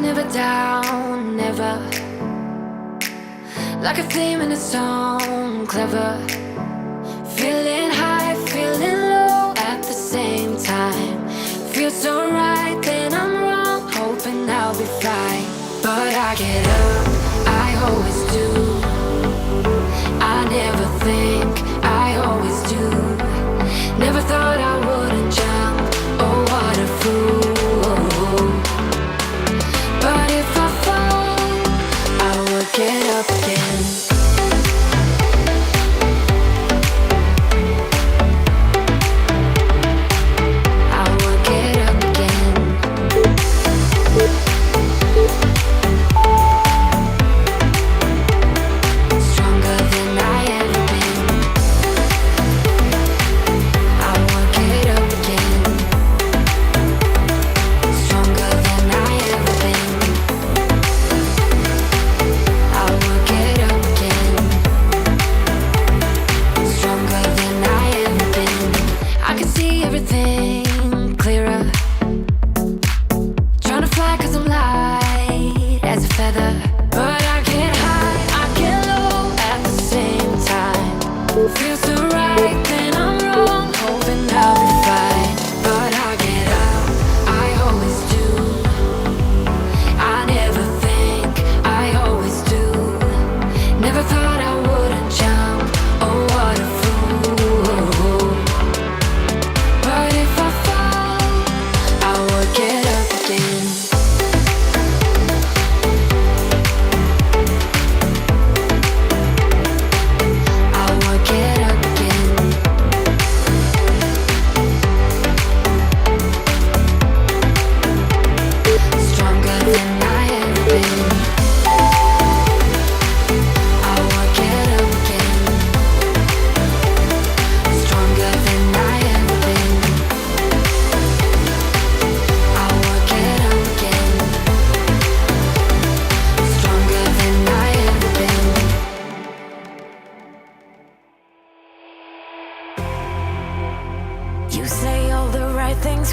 never down, never. Like a theme in a song, clever. Feeling high, feeling low at the same time. Feels so right, then I'm wrong, hoping I'll be fine. But I get up, I always do. I never think, I always do. Never thought I wouldn't jump, oh what a fool. But if I fall, I will get up again.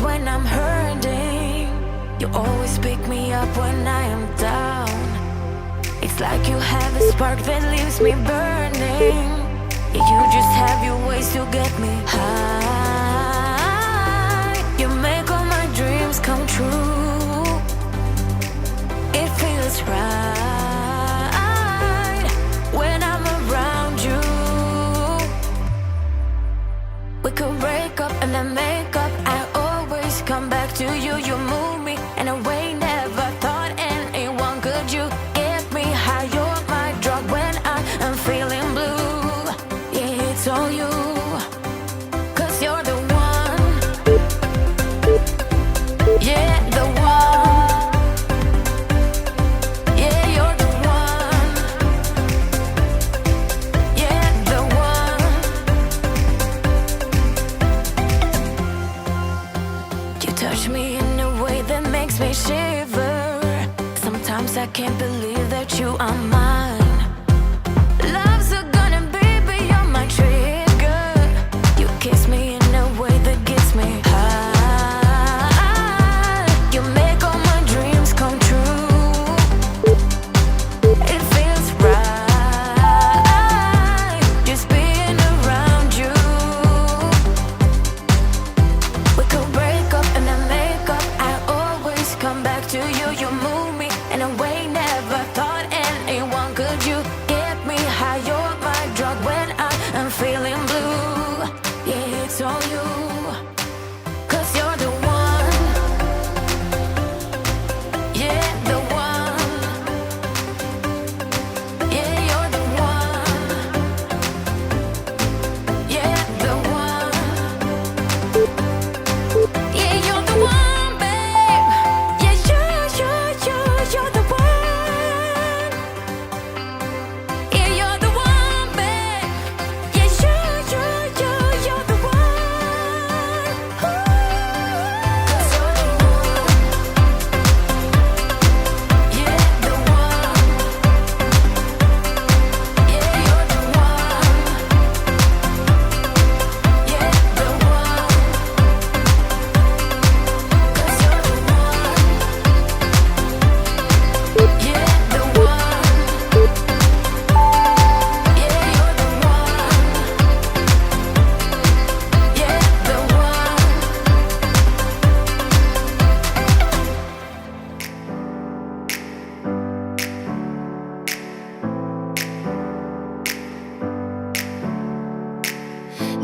When I'm hurting, you always pick me up when I am down. It's like you have a spark that leaves me burning. You just have your ways to get me high. You make all my dreams come true. It feels right when I'm around you. We could break up and then make up. Come back to you, you move me in a way never thought anyone could. You get me high, you're my drug when I am feeling blue. Yeah, it's all you, 'cause you're the one. Yeah, the one. Yeah, you're the one. Yeah, the one. You touch me in a way that makes me shiver. Sometimes I can't believe that you are mine. Love's a gun and baby, you're my trigger. You kiss me in a way that gets me high. You make all my dreams come true. It feels right just being around you. We could break up and then make up. I always come back to you. You move me in a way never thought anyone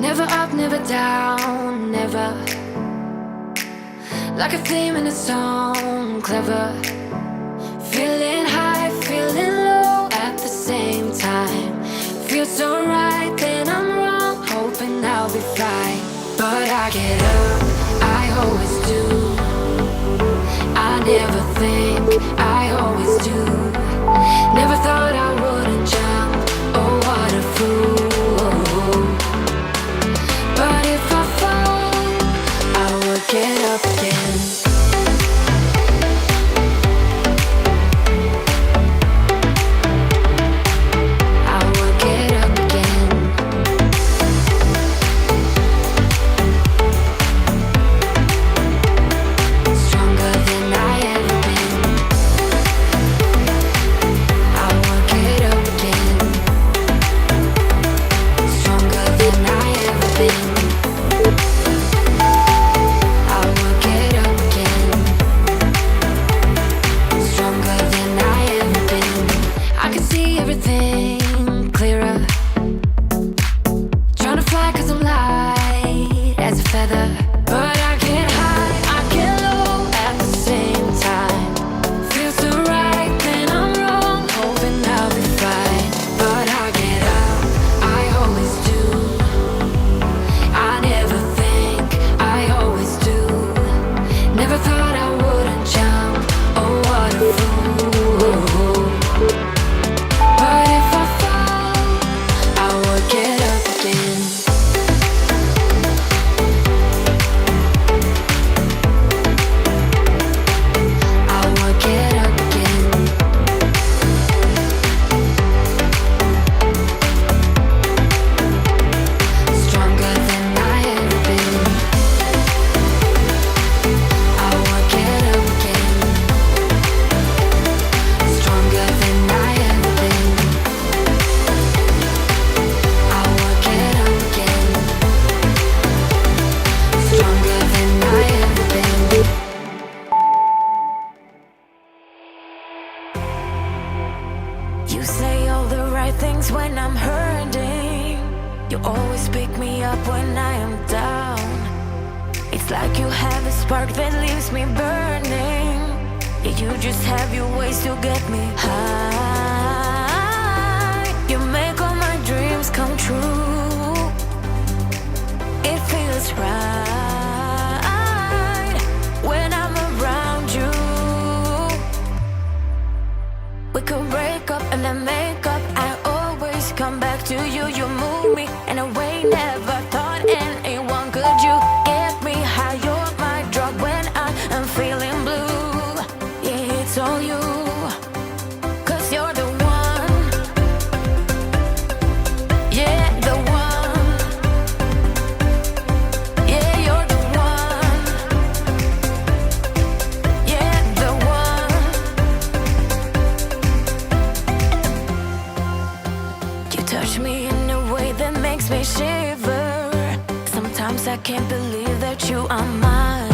Never up, never down, never. Like a theme in a song, clever. Feeling high, feeling low at the same time. Feels so right, then I'm wrong, hoping I'll be fine. But I get up, I always do. I never think, I always do. Never thought I wouldn't jump, oh what a fool. But if I fall, I will get up again. I will get up again. Stronger than I ever been. I will get up again. Stronger than I ever been. I will get up again. Stronger than I ever been. I can see everything clearer. Trying to fly 'cause I'm light as a feather. But I get high, I get low at the same time. Feels so right, then I'm wrong, hoping I'll be fine. But I get up, I always do. I never think, I always do. Never thought I wouldn't jump, oh what a fool. But if I fall, I will get up again. I will get up again. Stronger than I ever been. I will get up again. Stronger than I ever been. I will get up again. Stronger than I ever been. You say all the right things when I'm hurting. You always pick me up when I am down. It's like you have a spark that leaves me burning. Yeah, you just have your ways to get me high. You make all my dreams come true. It feels right when I'm around you. We could break up and then make up. I always come back to you. You move me in a way never thought anyone could. You get me high. You're my drug when I am feeling blue. Yeah, it's all you. 'Cause you're the one. Yeah, the one. Yeah, you're the one. Yeah, the one. You touch me in a way that makes me shiver. Sometimes I can't believe that you are mine.